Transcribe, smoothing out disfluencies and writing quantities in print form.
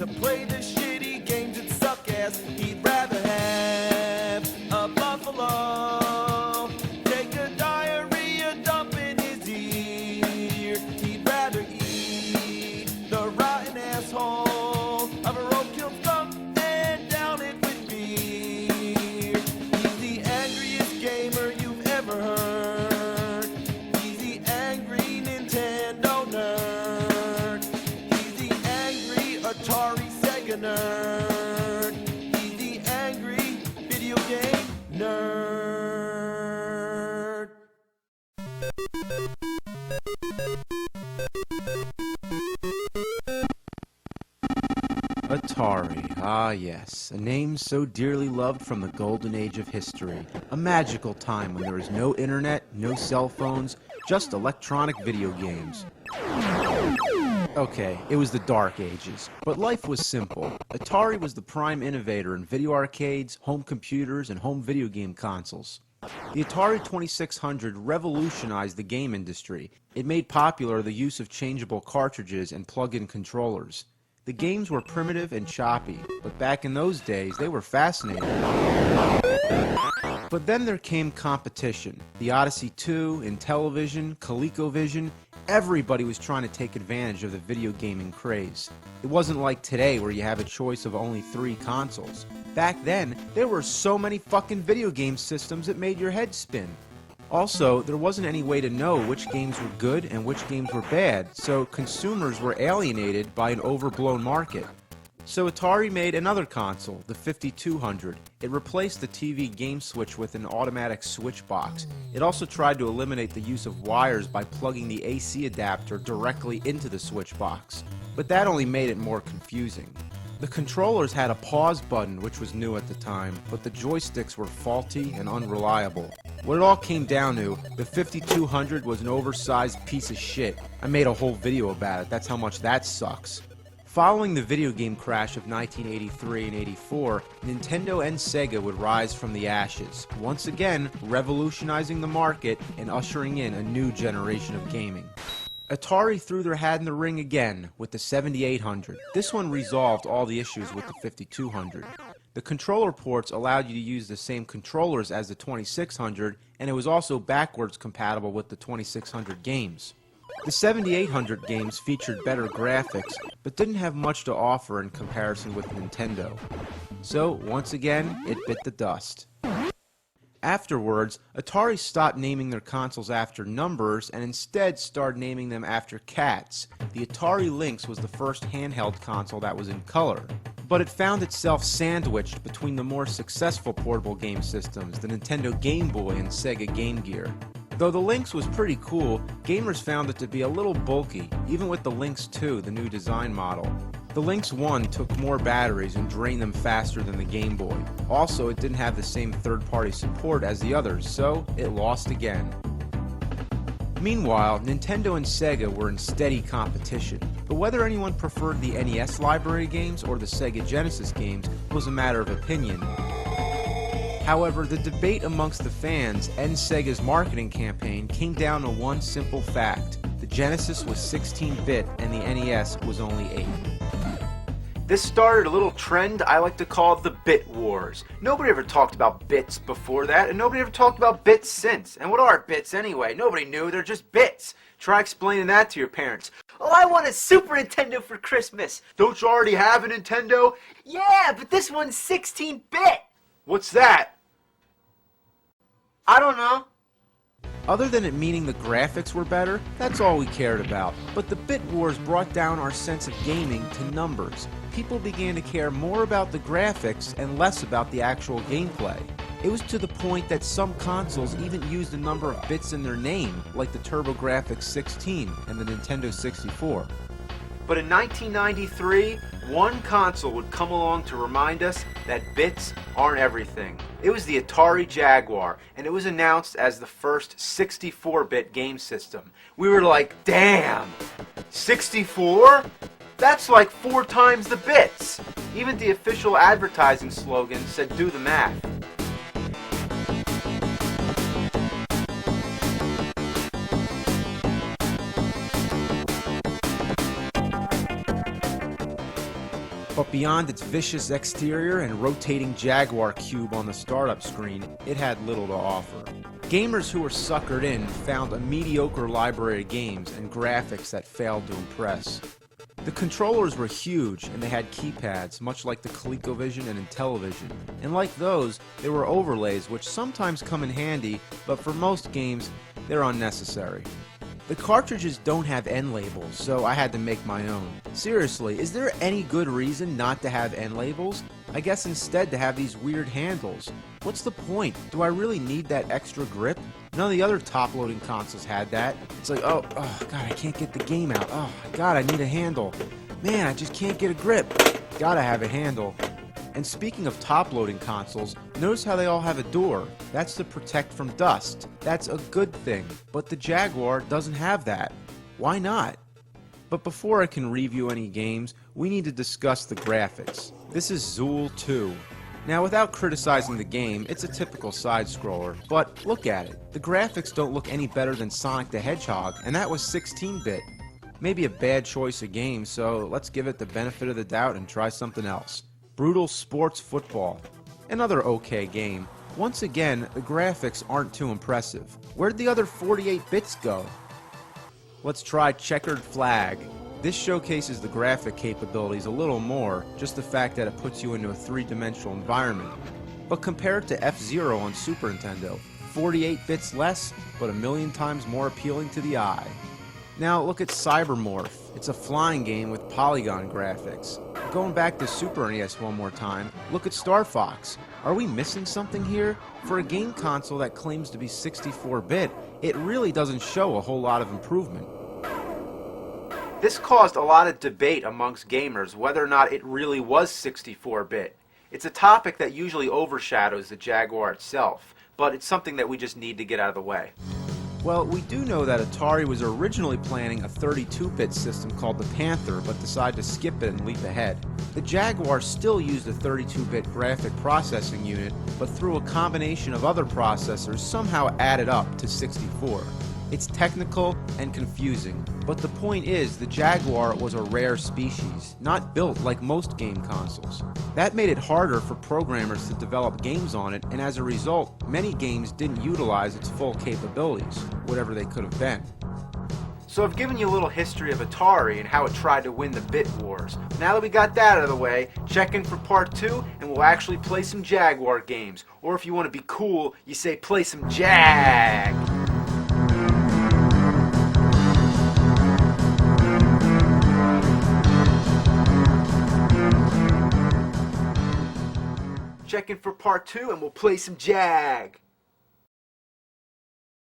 to play the shitty games that suck ass. He'd rather have a buffalo take a diarrhea dump in his ear. He'd rather eat the rotten asshole of a roadkill skunk and down it with beer. He's the angriest gamer you've ever heard. He's the angry Nintendo nerd. He's the angry Atari Sega nerd. He's the angry video game nerd. Atari, ah yes, a name so dearly loved from the golden age of history. A magical time when there was no internet, no cell phones, just electronic video games. Okay, it was the dark ages, but life was simple. Atari was the prime innovator in video arcades, home computers, and home video game consoles. The Atari 2600 revolutionized the game industry. It made popular the use of changeable cartridges and plug-in controllers. The games were primitive and choppy, but back in those days they were fascinating. But then there came competition. The Odyssey 2, Intellivision, ColecoVision, everybody was trying to take advantage of the video gaming craze. It wasn't like today where you have a choice of only 3 consoles. Back then, there were so many fucking video game systems it made your head spin. Also, there wasn't any way to know which games were good and which games were bad, so consumers were alienated by an overblown market. So Atari made another console, the 5200. It replaced the TV game switch with an automatic switch box. It also tried to eliminate the use of wires by plugging the AC adapter directly into the switch box. But that only made it more confusing. The controllers had a pause button, which was new at the time, but the joysticks were faulty and unreliable. What it all came down to, the 5200 was an oversized piece of shit. I made a whole video about it, that's how much that sucks. Following the video game crash of 1983 and 84, Nintendo and Sega would rise from the ashes, once again revolutionizing the market and ushering in a new generation of gaming. Atari threw their hat in the ring again with the 7800. This one resolved all the issues with the 5200. The controller ports allowed you to use the same controllers as the 2600, and it was also backwards compatible with the 2600 games. The 7800 games featured better graphics, but didn't have much to offer in comparison with Nintendo. So, once again, it bit the dust. Afterwards, Atari stopped naming their consoles after numbers and instead started naming them after cats. The Atari Lynx was the first handheld console that was in color, but it found itself sandwiched between the more successful portable game systems, the Nintendo Game Boy and Sega Game Gear. Though the Lynx was pretty cool, gamers found it to be a little bulky, even with the Lynx 2, the new design model. The Lynx 1 took more batteries and drained them faster than the Game Boy. Also, it didn't have the same third-party support as the others, so it lost again. Meanwhile, Nintendo and Sega were in steady competition, but whether anyone preferred the NES library games or the Sega Genesis games was a matter of opinion. However, the debate amongst the fans and Sega's marketing campaign came down to one simple fact. The Genesis was 16-bit and the NES was only 8. This started a little trend I like to call the Bit Wars. Nobody ever talked about bits before that, and nobody ever talked about bits since. And what are bits anyway? Nobody knew, they're just bits. Try explaining that to your parents. Oh, I want a Super Nintendo for Christmas. Don't you already have a Nintendo? Yeah, but this one's 16-bit. What's that? I don't know. Other than it meaning the graphics were better, that's all we cared about. But the Bit Wars brought down our sense of gaming to numbers. People began to care more about the graphics and less about the actual gameplay. It was to the point that some consoles even used a number of bits in their name, like the TurboGrafx 16 and the Nintendo 64. But in 1993, one console would come along to remind us that bits aren't everything. It was the Atari Jaguar, and it was announced as the first 64-bit game system. We were like, damn, 64? That's like 4 times the bits! Even the official advertising slogan said do the math. But beyond its vicious exterior and rotating Jaguar cube on the startup screen, it had little to offer. Gamers who were suckered in found a mediocre library of games and graphics that failed to impress. The controllers were huge and they had keypads, much like the ColecoVision and Intellivision. And like those, there were overlays which sometimes come in handy, but for most games, they're unnecessary. The cartridges don't have end labels, so I had to make my own. Seriously, is there any good reason not to have end labels? I guess instead to have these weird handles. What's the point? Do I really need that extra grip? None of the other top-loading consoles had that. It's like, oh god, I can't get the game out. Oh god, I need a handle. Man, I just can't get a grip. Gotta have a handle. And speaking of top-loading consoles, notice how they all have a door. That's to protect from dust. That's a good thing. But the Jaguar doesn't have that. Why not? But before I can review any games, we need to discuss the graphics. This is Zool 2. Now, without criticizing the game, it's a typical side-scroller, but look at it. The graphics don't look any better than Sonic the Hedgehog, and that was 16-bit. Maybe a bad choice of game, so let's give it the benefit of the doubt and try something else. Brutal Sports Football. Another okay game. Once again, the graphics aren't too impressive. Where'd the other 48 bits go? Let's try Checkered Flag. This showcases the graphic capabilities a little more, just the fact that it puts you into a three-dimensional environment. But compared to F-Zero on Super Nintendo, 48 bits less, but a million times more appealing to the eye. Now look at Cybermorph. It's a flying game with polygon graphics. Going back to Super NES one more time, look at Star Fox. Are we missing something here? For a game console that claims to be 64-bit, it really doesn't show a whole lot of improvement. This caused a lot of debate amongst gamers whether or not it really was 64-bit. It's a topic that usually overshadows the Jaguar itself, but it's something that we just need to get out of the way. Well, we do know that Atari was originally planning a 32-bit system called the Panther, but decided to skip it and leap ahead. The Jaguar still used a 32-bit graphic processing unit, but through a combination of other processors somehow added up to 64. It's technical and confusing, but the point is the Jaguar was a rare species, not built like most game consoles. That made it harder for programmers to develop games on it, and as a result, many games didn't utilize its full capabilities, whatever they could have been. So I've given you a little history of Atari and how it tried to win the bit wars. Now that we got that out of the way, check in for part 2 and we'll actually play some Jaguar games. Or if you want to be cool, you say play some Jag! Check in for part 2 and we'll play some Jag.